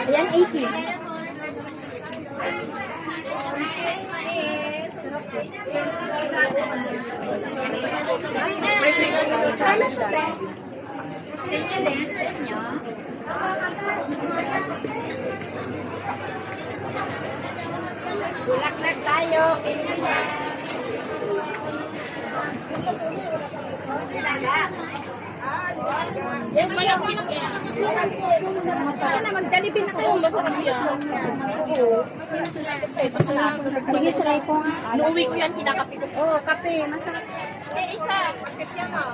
Ayan, 80. Bulaklak tayo. Yes, magdalipin na kayo. Masarap yan. Sige, try ko. Inuwi ko yan, kinakape ko. Oo, kape. Masarap. Isa. Bakit yan mo?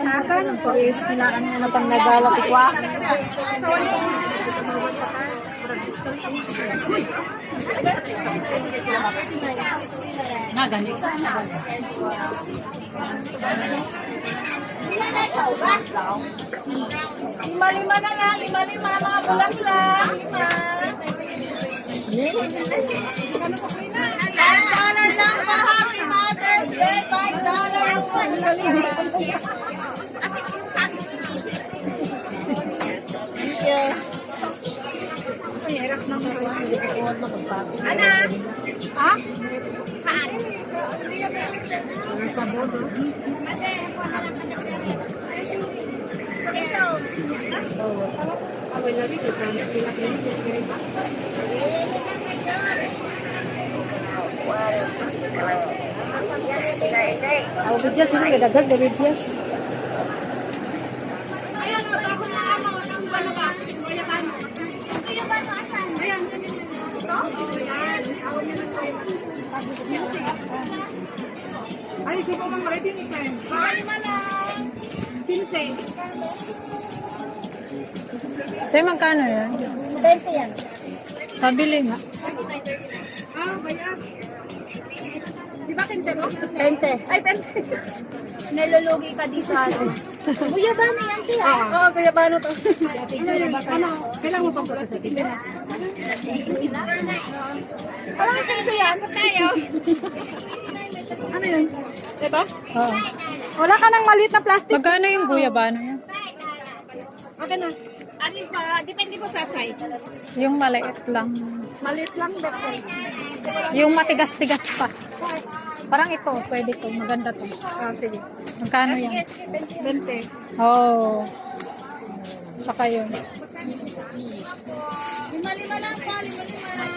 Magkano po is pinaan mo na pang nagalatikwa? Nga, ganit. Lima-lima na lang. Lima-lima mga bulaklak. Lima. $5 lang pa. Happy Mother's Day. $5 lang pa. Ana? Ha? Haan? Ito. Ako bidyas, hindi kadagdag na bidyas. Ayan, o, ako na ano, ng bano ba? Wala ba ano? Yung bano, asan? Ayan, ito? Ayan. Ay, gusto ko mang ready ni Ken. Lima lang. 15. Tayo magkano yan? 20 yan. Pabili nga. Ah, bayan. Di ba 15 no? 20. Ay, 20. Nilulugi ka dito, ano? Kuya ba na yan, tiya? Oo, kaya paano to? Ano, kailangan mo pang pala sa titin. Parang peso yan. Tayo. Ano yun? Ito? Oo. Wala ka ng maliit na plastic. Magkano yung guyabano niya? Okay na. Ano pa? Depende po sa size. Yung maliit lang. Maliit lang, better. Yung matigas-tigas pa. Parang ito, pwede to. Maganda to. Ah, sige. Magkano yan? 20. Oo. Saka yun. Lima-lima lang pa. Lima-lima.